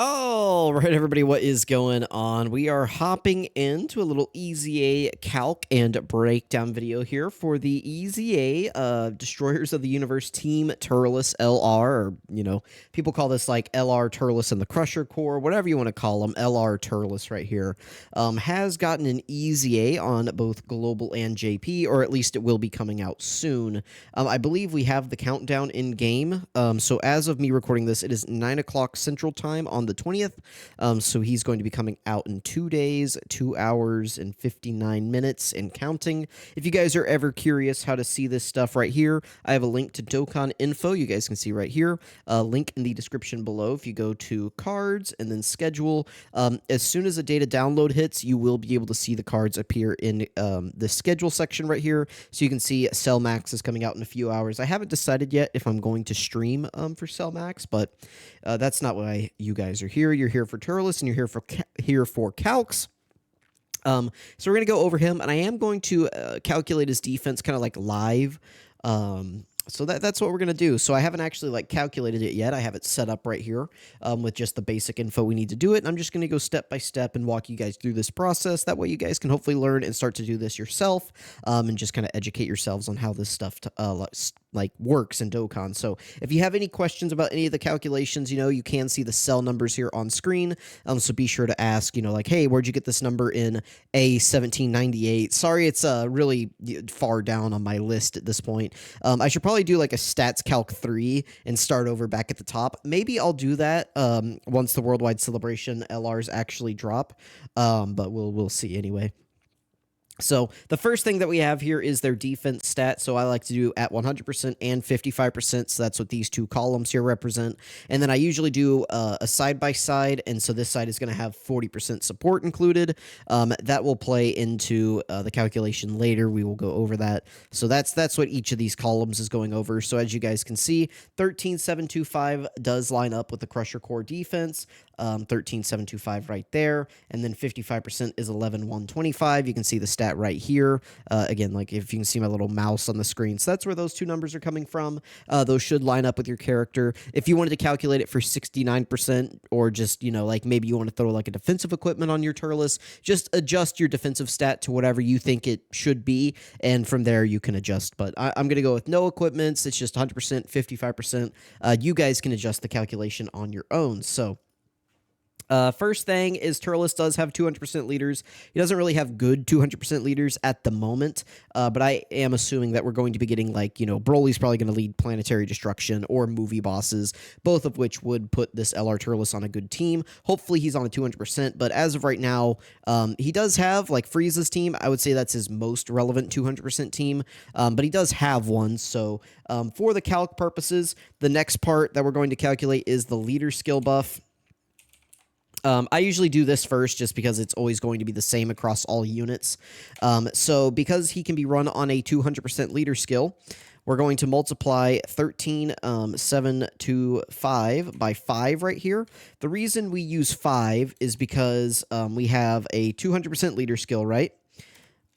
All right, everybody, what is going on? We are hopping into a little EZA calc and breakdown video here for the EZA Destroyers of the Universe Team TURLES LR, or, people call this like LR TURLES and the Crusher Core, whatever you want to call them, LR TURLES right here, has gotten an EZA on both Global and JP, or at least it will be coming out soon. I believe we have the countdown in game, so as of me recording this, it is 9 o'clock Central Time on the 20th. So he's going to be coming out in 2 days, 2 hours, and 59 minutes and counting. If you guys are ever curious how to see this stuff right here, I have a link to Dokkan info. You guys can see right here. Link in the description below. If you go to cards and then schedule, as soon as a data download hits, you will be able to see the cards appear in the schedule section right here. So you can see Cell Max is coming out in a few hours. I haven't decided yet if I'm going to stream for Cell Max, but that's not why you guys are here. You're here for TURLES, and you're here for Calcs. So we're going to go over him, and I am going to calculate his defense kind of like live. So that's what we're going to do. So I haven't actually calculated it yet. I have it set up right here with just the basic info we need to do it. And I'm just going to go step by step and walk you guys through this process. That way you guys can hopefully learn and start to do this yourself and just kind of educate yourselves on how this stuff works in Dokkan. So if you have any questions about any of the calculations, you can see the cell numbers here on screen. So be sure to ask, hey, where'd you get this number in A1798? Sorry, it's really far down on my list at this point. I should probably do like a stats calc 3 and start over back at the top. Maybe I'll do that once the Worldwide Celebration LRs actually drop, but we'll see anyway. So the first thing that we have here is their defense stat. So I like to do at 100% and 55%. So that's what these two columns here represent. And then I usually do a side-by-side. And so this side is going to have 40% support included. That will play into the calculation later. We will go over that. So that's what each of these columns is going over. So as you guys can see, 13,725 does line up with the Crusher Core defense. 13,725 right there. And then 55% is 11,125. You can see the stat right here. Again, if you can see my little mouse on the screen. So that's where those two numbers are coming from. Those should line up with your character. If you wanted to calculate it for 69%, or just, maybe you want to throw a defensive equipment on your TURLES, just adjust your defensive stat to whatever you think it should be. And from there you can adjust. But I'm going to go with no equipments. It's just 100%, 55%. You guys can adjust the calculation on your own. So first thing is TURLES does have 200% leaders. He doesn't really have good 200% leaders at the moment, but I am assuming that we're going to be getting Broly's probably going to lead Planetary Destruction or Movie Bosses, both of which would put this LR TURLES on a good team. Hopefully he's on a 200%, but as of right now, he does have Frieza's team. I would say that's his most relevant 200% team, but he does have one. So for the calc purposes, the next part that we're going to calculate is the leader skill buff. I usually do this first just because it's always going to be the same across all units. So because he can be run on a 200% leader skill, we're going to multiply 13,725 by 5 right here. The reason we use 5 is because we have a 200% leader skill, right?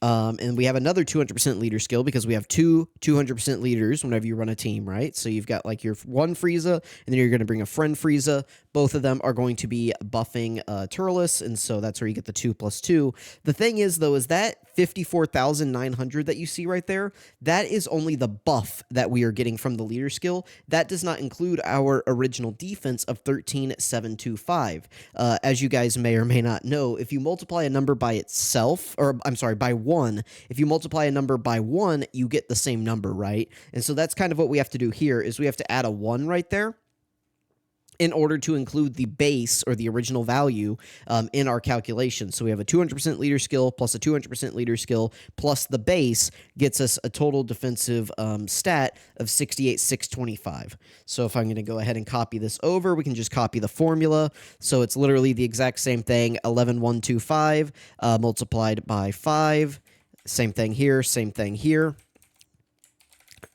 And we have another 200% leader skill because we have two 200% leaders whenever you run a team, right? So you've got your one Frieza, and then you're going to bring a friend Frieza. Both of them are going to be buffing TURLES, and so that's where you get the 2 + 2. The thing is, though, is that 54,900 that you see right there, that is only the buff that we are getting from the leader skill. That does not include our original defense of 13,725. As you guys may or may not know, if you multiply a number by itself, or I'm sorry, by 1, if you multiply a number by 1, you get the same number, right? And so that's kind of what we have to do here, is we have to add a 1 right there in order to include the base or the original value in our calculation. So we have a 200% leader skill plus a 200% leader skill plus the base gets us a total defensive stat of 68,625. So if I'm going to go ahead and copy this over, we can just copy the formula. So it's literally the exact same thing, 11,125 multiplied by 5. Same thing here, same thing here.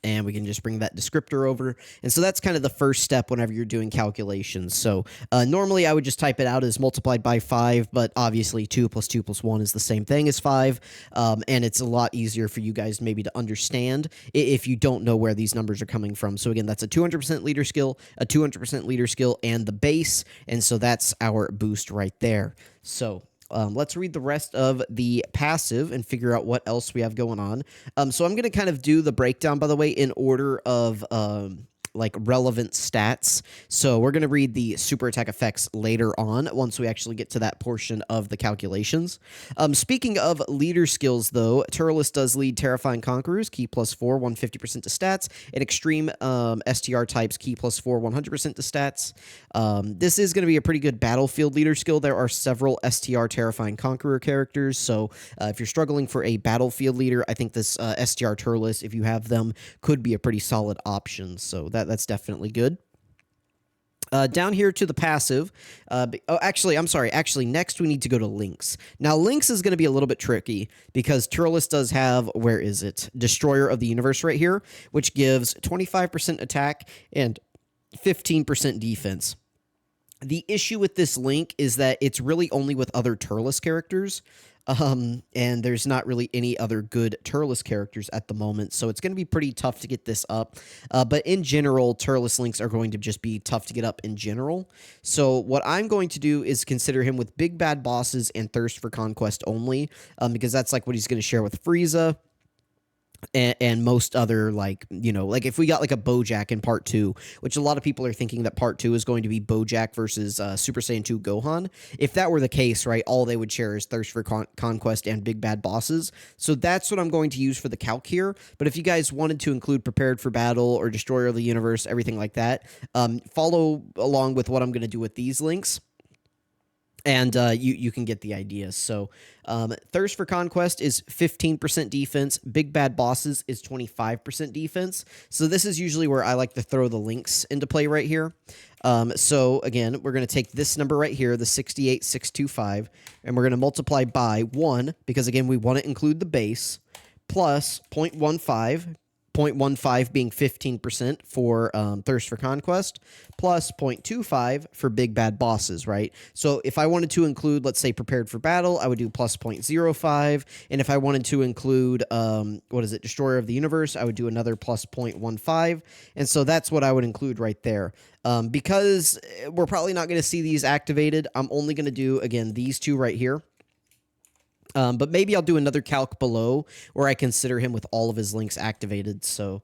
And we can just bring that descriptor over. And so that's kind of the first step whenever you're doing calculations. So normally I would just type it out as multiplied by 5, but obviously 2 plus 2 plus 1 is the same thing as 5. And it's a lot easier for you guys maybe to understand if you don't know where these numbers are coming from. So again, that's a 200% leader skill, a 200% leader skill, and the base. And so that's our boost right there. So let's read the rest of the passive and figure out what else we have going on. So I'm going to kind of do the breakdown, by the way, in order of like relevant stats. So we're going to read the super attack effects later on once we actually get to that portion of the calculations. Speaking of leader skills, though, TURLES does lead Terrifying Conquerors, key +4, 150% to stats, and Extreme STR types, key +4, 100% to stats. This is going to be a pretty good battlefield leader skill. There are several STR Terrifying Conqueror characters, so if you're struggling for a battlefield leader, I think this STR TURLES, if you have them, could be a pretty solid option. So that's definitely good. Down here to the passive. Actually, I'm sorry. Actually, next we need to go to links. Now, links is going to be a little bit tricky because TURLES does have, where is it? Destroyer of the Universe right here, which gives 25% attack and 15% defense. The issue with this link is that it's really only with other TURLES characters. And there's not really any other good TURLES characters at the moment, so it's going to be pretty tough to get this up. But in general, TURLES links are going to just be tough to get up in general. So what I'm going to do is consider him with Big Bad Bosses and Thirst for Conquest only, because that's like what he's going to share with Frieza. And most other, like, you know, like if we got like a Bojack in part 2, which a lot of people are thinking that part 2 is going to be Bojack versus Super Saiyan 2 Gohan. If that were the case, right, all they would share is Thirst for Conquest and Big Bad Bosses. So that's what I'm going to use for the calc here. But if you guys wanted to include Prepared for Battle or Destroyer of the Universe, everything like that, follow along with what I'm going to do with these links. And you can get the idea. So Thirst for Conquest is 15% defense. Big Bad Bosses is 25% defense. So this is usually where I like to throw the links into play right here. So again, we're going to take this number right here, the 68,625, and we're going to multiply by 1, because again, we want to include the base, plus 0.15, 0.15 being 15% for Thirst for Conquest, plus 0.25 for Big Bad Bosses, right? So if I wanted to include, let's say, Prepared for Battle, I would do plus 0.05, and if I wanted to include, Destroyer of the Universe, I would do another plus 0.15, and so that's what I would include right there. Because we're probably not going to see these activated, I'm only going to do, again, these two right here. But maybe I'll do another calc below where I consider him with all of his links activated. So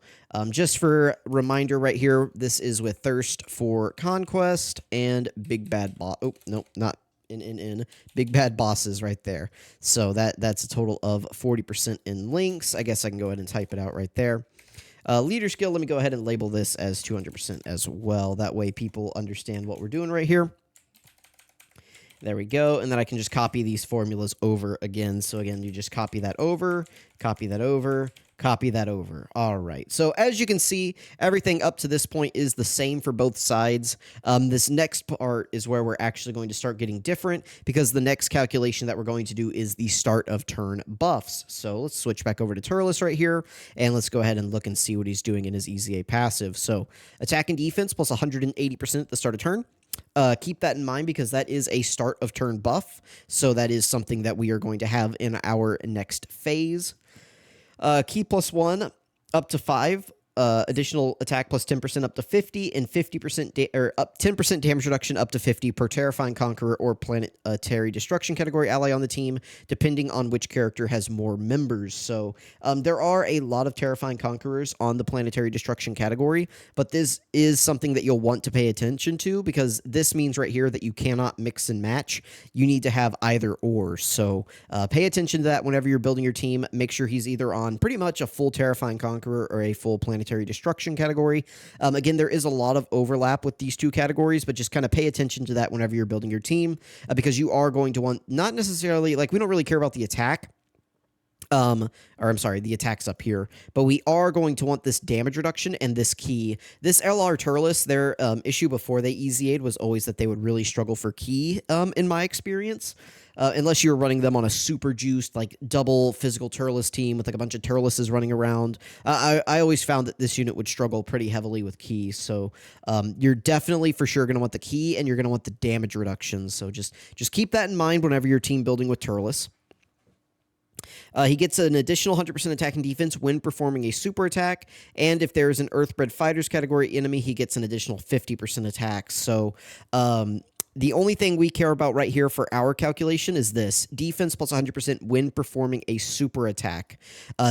just for reminder right here, this is with Thirst for Conquest and Big Bad Big Bad Bosses right there. So that's a total of 40% in links. I guess I can go ahead and type it out right there. Leader skill, let me go ahead and label this as 200% as well. That way people understand what we're doing right here. There we go, and then I can just copy these formulas over again. So again, you just copy that over, copy that over, copy that over. All right, so as you can see, everything up to this point is the same for both sides. This next part is where we're actually going to start getting different, because the next calculation that we're going to do is the start of turn buffs. So let's switch back over to TURLES right here, and let's go ahead and look and see what he's doing in his EZA passive. So attack and defense plus 180% at the start of turn. Keep that in mind because that is a start of turn buff, so that is something that we are going to have in our next phase. Key +1 up to 5. Additional attack plus 10% up to 50, and 50% up 10% damage reduction up to 50 per Terrifying Conqueror or Planetary Destruction category ally on the team, depending on which character has more members. So there are a lot of Terrifying Conquerors on the Planetary Destruction category, but this is something that you'll want to pay attention to, because this means right here that you cannot mix and match. You need to have either or. So pay attention to that whenever you're building your team. Make sure he's either on pretty much a full Terrifying Conqueror or a full Planetary Destruction category. Again, there is a lot of overlap with these two categories, but just kind of pay attention to that whenever you're building your team, because you are going to want, not necessarily, like, we don't really care about the attack, or I'm sorry, the attack's up here. But we are going to want this damage reduction and this key. This LR Turles, their issue before they EZA'd was always that they would really struggle for key, in my experience. Unless you were running them on a super juiced, like double physical Turles team with like a bunch of Turleses running around. I always found that this unit would struggle pretty heavily with key. So you're definitely for sure going to want the key and you're going to want the damage reduction. So just keep that in mind whenever you're team building with Turles. He gets an additional 100% attack and defense when performing a super attack, and if there is an Earthbred Fighters category enemy, he gets an additional 50% attack. So, the only thing we care about right here for our calculation is this: defense plus 100% when performing a super attack.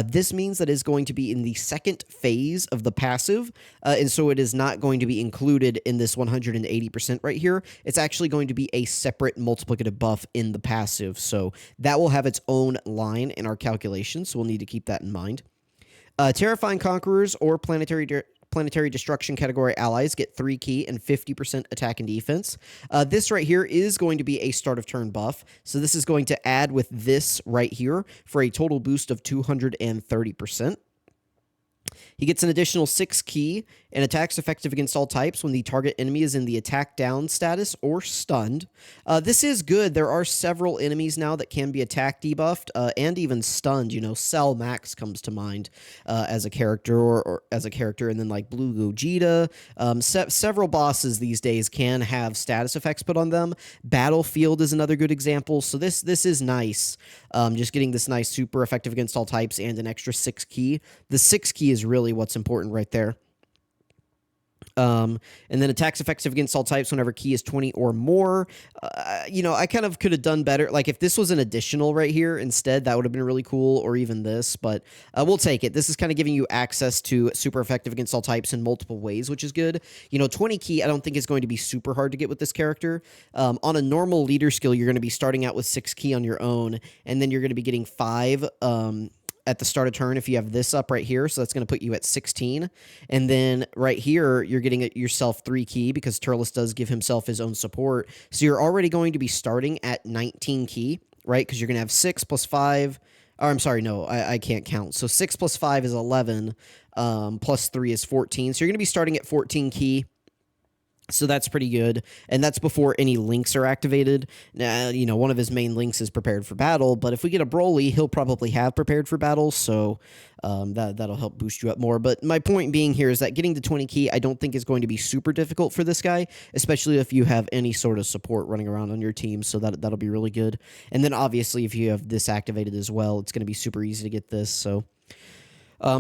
This means that it is going to be in the second phase of the passive, and so it is not going to be included in this 180% right here. It's actually going to be a separate multiplicative buff in the passive, so that will have its own line in our calculation, so we'll need to keep that in mind. Terrifying Conquerors or Planetary Destruction category allies get 3 key and 50% attack and defense. This right here is going to be a start of turn buff. So this is going to add with this right here for a total boost of 230%. He gets an additional 6 key and attacks effective against all types when the target enemy is in the attack down status or stunned. This is good. There are several enemies now that can be attack debuffed and even stunned. You know, Cell Max comes to mind as a character or as a character, and then like Blue Gogeta. Several bosses these days can have status effects put on them. Battlefield is another good example. So this is nice. Just getting this nice super effective against all types and an extra 6 key. The 6 key is really what's important right there. And then attacks effective against all types whenever key is 20 or more. You know, I kind of could have done better. Like, if this was an additional right here instead, that would have been really cool, or even this, but we'll take it. This is kind of giving you access to super effective against all types in multiple ways, which is good. You know, 20 key, I don't think is going to be super hard to get with this character. On a normal leader skill, you're going to be starting out with 6 key on your own, and then you're going to be getting 5, at the start of turn if you have this up right here, so that's going to put you at 16. And then right here, you're getting yourself 3 key because Turles does give himself his own support. So you're already going to be starting at 19 key, right? Because you're going to have 6 plus 5. Or I'm sorry, no, I can't count. So 6 plus 5 is 11, plus 3 is 14. So you're going to be starting at 14 key. So that's pretty good, and that's before any links are activated. Now, you know, one of his main links is prepared for battle, but if we get a Broly, he'll probably have prepared for battle, so that'll help boost you up more. But my point being here is that getting to 20 key, I don't think is going to be super difficult for this guy, especially if you have any sort of support running around on your team, so that'll be really good. And then obviously if you have this activated as well, it's going to be super easy to get this. So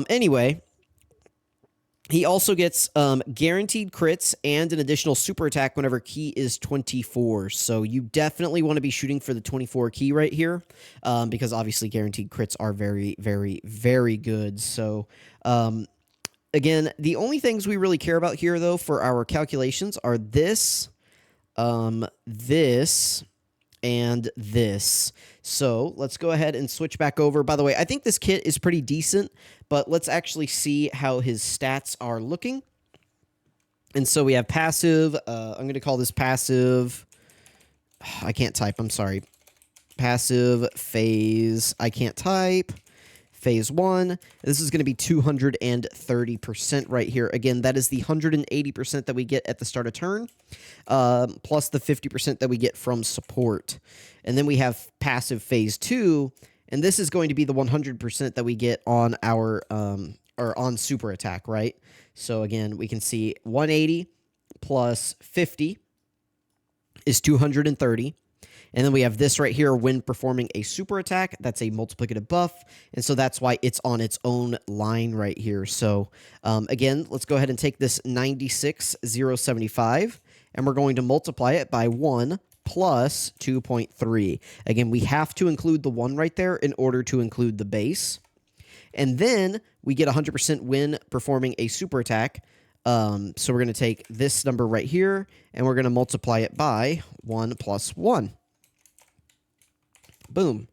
anyway, he also gets guaranteed crits and an additional super attack whenever key is 24. So you definitely want to be shooting for the 24 key right here, because obviously guaranteed crits are very, very, very good. So again, the only things we really care about here, though, for our calculations are this, this, and this. So let's go ahead and switch back over. By the way, I think this kit is pretty decent, but let's actually see how his stats are looking. And so we have passive. I'm going to call this passive. I can't type. I'm sorry. Passive phase. I can't type. Phase 1. This is going to be 230% right here. Again, that is the 180% that we get at the start of turn, plus the 50% that we get from support. And then we have passive phase 2, and this is going to be the 100% that we get on our or on super attack, right? So again, we can see 180 plus 50 is 230. And then we have this right here when performing a super attack. That's a multiplicative buff. And so that's why it's on its own line right here. So again, let's go ahead and take this 96,075, and we're going to multiply it by 1 plus 2.3. Again, we have to include the 1 right there in order to include the base. And then we get 100% when performing a super attack. So we're going to take this number right here, and we're going to multiply it by 1 plus 1. Boom.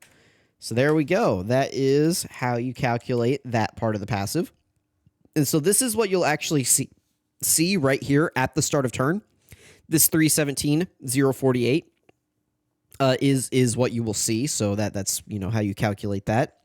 So there we go. That is how you calculate that part of the passive. And so this is what you'll actually see right here at the start of turn. This 317,048 is what you will see. So that's, you know, how you calculate that.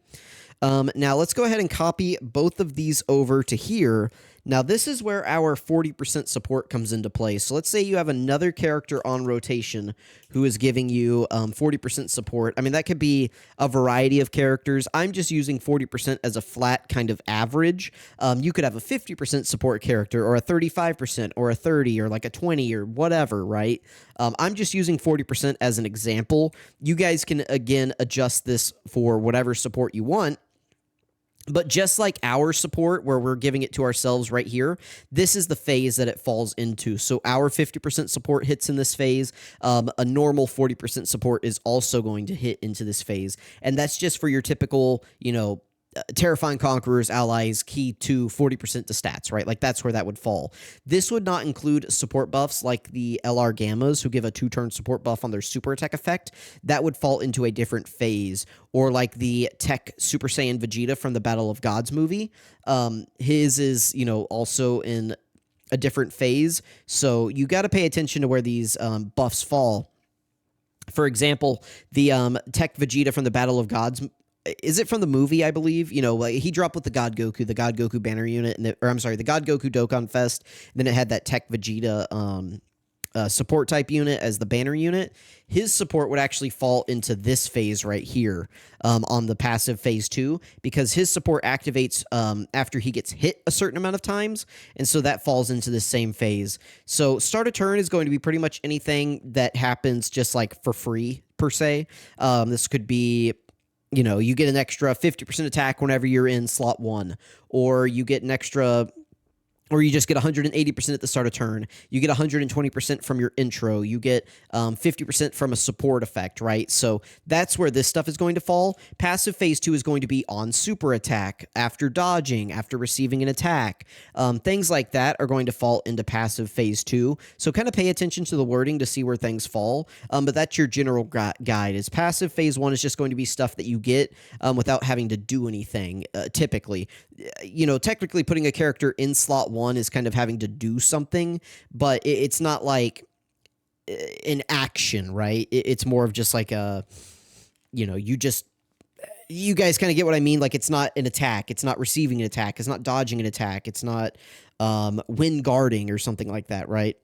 Now let's go ahead and copy both of these over to here. Now this is where our 40% support comes into play. So let's say you have another character on rotation who is giving you 40% support. I mean, that could be a variety of characters. I'm just using 40% as a flat kind of average. You could have a 50% support character, or a 35%, or a 30, or like a 20, or whatever, right? I'm just using 40% as an example. You guys can, again, adjust this for whatever support you want. But just like our support, where we're giving it to ourselves right here, this is the phase that it falls into. So our 50% support hits in this phase. A normal 40% support is also going to hit into this phase. And that's just for your typical, Terrifying Conquerors, allies, key to 40% to stats, right? Like, that's where that would fall. This would not include support buffs like the LR Gammas, who give a 2-turn support buff on their super attack effect. That would fall into a different phase. Or like the Tech Super Saiyan Vegeta from the Battle of Gods movie. His is, also in a different phase. So you got to pay attention to where these buffs fall. For example, the Tech Vegeta from the Battle of Gods, is it from the movie, I believe? Like he dropped with the God Goku banner unit, the God Goku Dokkan Fest, and then it had that Tech Vegeta support type unit as the banner unit. His support would actually fall into this phase right here on the passive phase 2, because his support activates after he gets hit a certain amount of times, and so that falls into the same phase. So start a turn is going to be pretty much anything that happens just like for free, per se. This could be, you get an extra 50% attack whenever you're in slot 1, or you get an extra, or you just get 180% at the start of turn. You get 120% from your intro. You get 50% from a support effect, right? So that's where this stuff is going to fall. Passive phase 2 is going to be on super attack, after dodging, after receiving an attack. Things like that are going to fall into passive phase 2. So kind of pay attention to the wording to see where things fall. But that's your general guide. Is passive phase 1 is just going to be stuff that you get without having to do anything, typically. Technically putting a character in slot 1 is kind of having to do something, but it's not like an action, right? It's more of just like a, you guys kind of get what I mean? Like, it's not an attack. It's not receiving an attack. It's not dodging an attack. It's not wind guarding or something like that, right?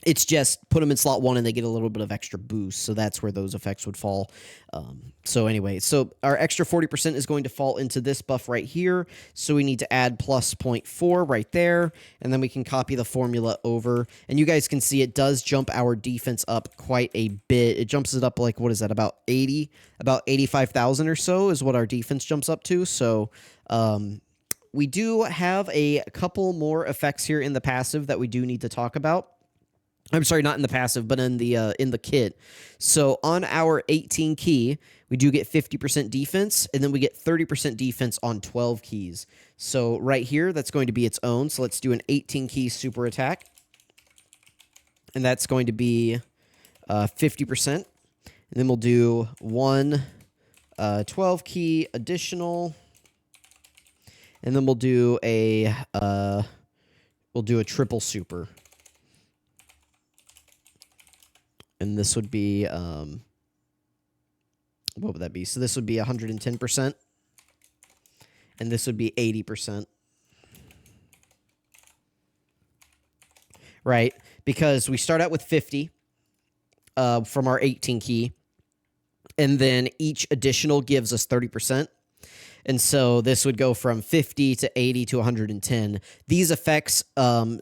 It's just put them in slot 1 and they get a little bit of extra boost. So that's where those effects would fall. So anyway, so our extra 40% is going to fall into this buff right here. So we need to add plus 0.4 right there. And then we can copy the formula over. And you guys can see it does jump our defense up quite a bit. It jumps it up like, what is that, about 85,000 or so is what our defense jumps up to. So we do have a couple more effects here in the passive that we do need to talk about. I'm sorry, not in the passive, but in the kit. So on our 18 key, we do get 50% defense, and then we get 30% defense on 12 keys. So right here, that's going to be its own. So let's do an 18 key super attack. And that's going to be 50%. And then we'll do one 12 key additional. And then we'll do a triple super. And this would be, what would that be? So this would be 110%. And this would be 80%. Right? Because we start out with 50 from our 18 key. And then each additional gives us 30%. And so this would go from 50 to 80 to 110. These effects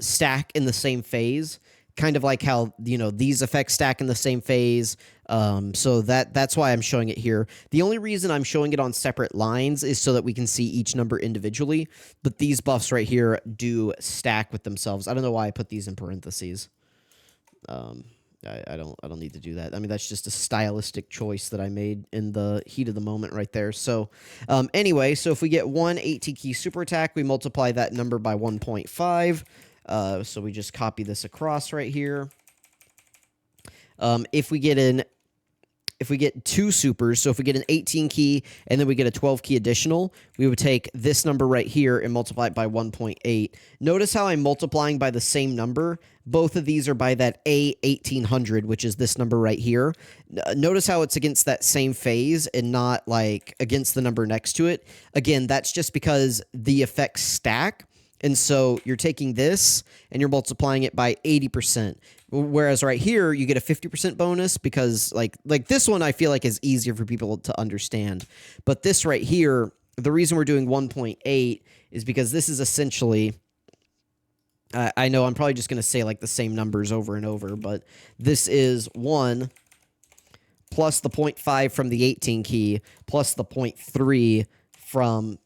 stack in the same phase. Kind of like how, these effects stack in the same phase. So that's why I'm showing it here. The only reason I'm showing it on separate lines is so that we can see each number individually. But these buffs right here do stack with themselves. I don't know why I put these in parentheses. I don't need to do that. I mean, that's just a stylistic choice that I made in the heat of the moment right there. So anyway, so if we get one 18 key super attack, we multiply that number by 1.5. So we just copy this across right here. If we get an if we get 2 supers, so if we get an 18 key and then we get a 12 key additional, we would take this number right here and multiply it by 1.8. Notice how I'm multiplying by the same number. Both of these are by that A1800, which is this number right here. Notice how it's against that same phase and not like against the number next to it. Again, that's just because the effects stack. And so you're taking this and you're multiplying it by 80%. Whereas right here, you get a 50% bonus because like this one I feel like is easier for people to understand. But this right here, the reason we're doing 1.8 is because this is essentially, I know I'm probably just going to say like the same numbers over and over, but this is 1 plus the 0.5 from the 18 key plus the 0.3 from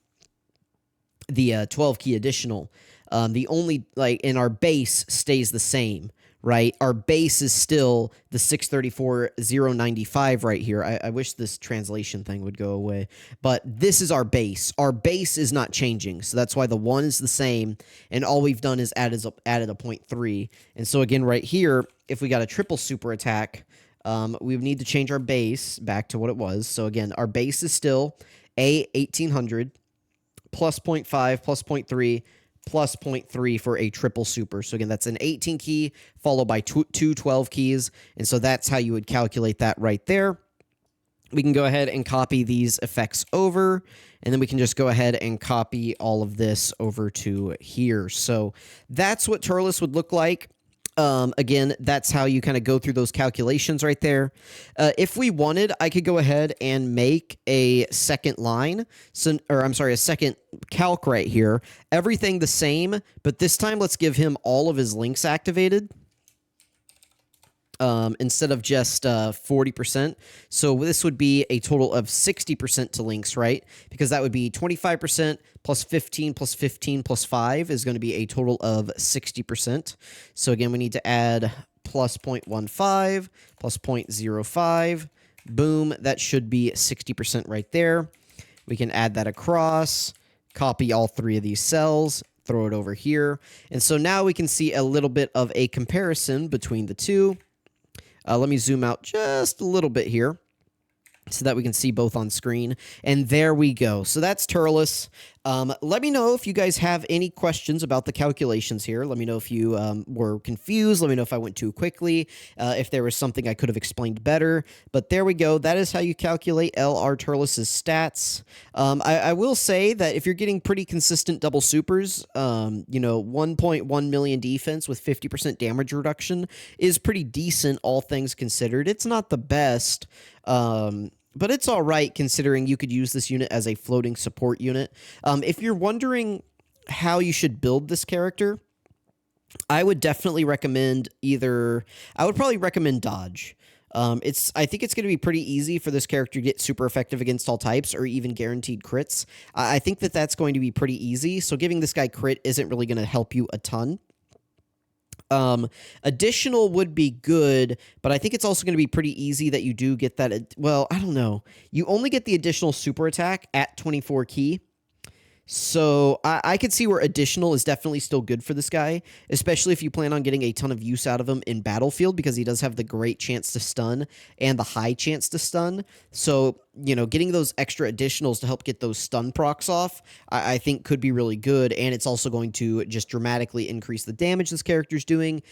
the 12 key additional. The only, like, in our base stays the same, right? Our base is still the 634,095 right here. I wish this translation thing would go away, but this is our base. Our base is not changing, so that's why the 1 is the same, and all we've done is added a 0.3. And so again, right here, if we got a triple super attack, we would need to change our base back to what it was. So again, our base is still A1800 plus 0.5 plus 0.3 plus 0.3 for a triple super. So again, that's an 18 key followed by two 12 keys. And so that's how you would calculate that right there. We can go ahead and copy these effects over, and then we can just go ahead and copy all of this over to here. So that's what TURLES would look like. Again, that's how you kind of go through those calculations right there. If we wanted, I could go ahead and make a second line, a second calc right here. Everything the same, but this time let's give him all of his links activated. Instead of just 40%. So this would be a total of 60% to links, right? Because that would be 25% plus 15 plus 15 plus 5 is going to be a total of 60%. So again, we need to add plus 0.15 plus 0.05. Boom, that should be 60% right there. We can add that across, copy all 3 of these cells, throw it over here. And so now we can see a little bit of a comparison between the two. Let me zoom out just a little bit here so that we can see both on screen. And there we go. So that's TURLES. Let me know if you guys have any questions about the calculations here. Let me know if you were confused. Let me know if I went too quickly, if there was something I could have explained better. But there we go. That is how you calculate LR TURLES' stats. I will say that if you're getting pretty consistent double supers, 1.1 million defense with 50% damage reduction is pretty decent, all things considered. It's not the best, but it's all right considering you could use this unit as a floating support unit. If you're wondering how you should build this character, I would definitely recommend I would probably recommend dodge. I think it's going to be pretty easy for this character to get super effective against all types or even guaranteed crits. I think that that's going to be pretty easy. So giving this guy crit isn't really going to help you a ton. Additional would be good, but I think it's also going to be pretty easy that you do get that. Well, I don't know. You only get the additional super attack at 24 key. So I could see where additional is definitely still good for this guy, especially if you plan on getting a ton of use out of him in Battlefield, because he does have the great chance to stun and the high chance to stun. So, getting those extra additionals to help get those stun procs off, I think could be really good. And it's also going to just dramatically increase the damage this character's doing.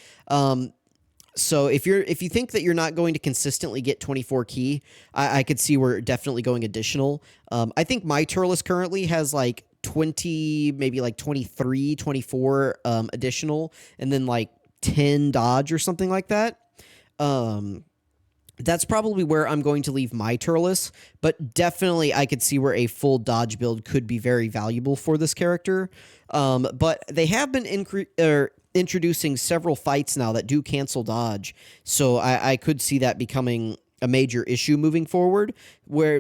So if you think that you're not going to consistently get 24 key, I could see we're definitely going additional. I think my TURLES currently has like 20, maybe like 23, 24 additional, and then like 10 dodge or something like that. That's probably where I'm going to leave my TURLES, but definitely I could see where a full dodge build could be very valuable for this character. But they have been introducing several fights now that do cancel dodge, so I could see that becoming a major issue moving forward,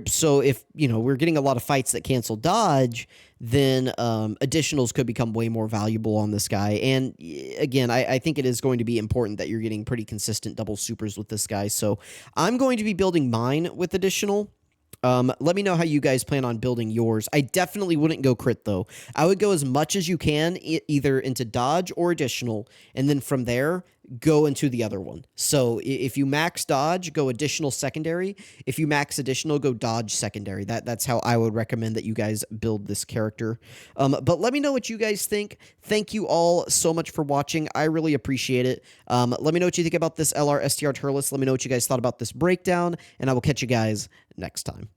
so if we're getting a lot of fights that cancel dodge, then additionals could become way more valuable on this guy. And again, I think it is going to be important that you're getting pretty consistent double supers with this guy. So I'm going to be building mine with additional. Let me know how you guys plan on building yours. I definitely wouldn't go crit, though. I would go as much as you can, either into dodge or additional, and then from there, go into the other one. So if you max dodge, go additional secondary. If you max additional, go dodge secondary. That's how I would recommend that you guys build this character. But let me know what you guys think. Thank you all so much for watching. I really appreciate it. Let me know what you think about this LR STR Turles. Let me know what you guys thought about this breakdown, and I will catch you guys next time.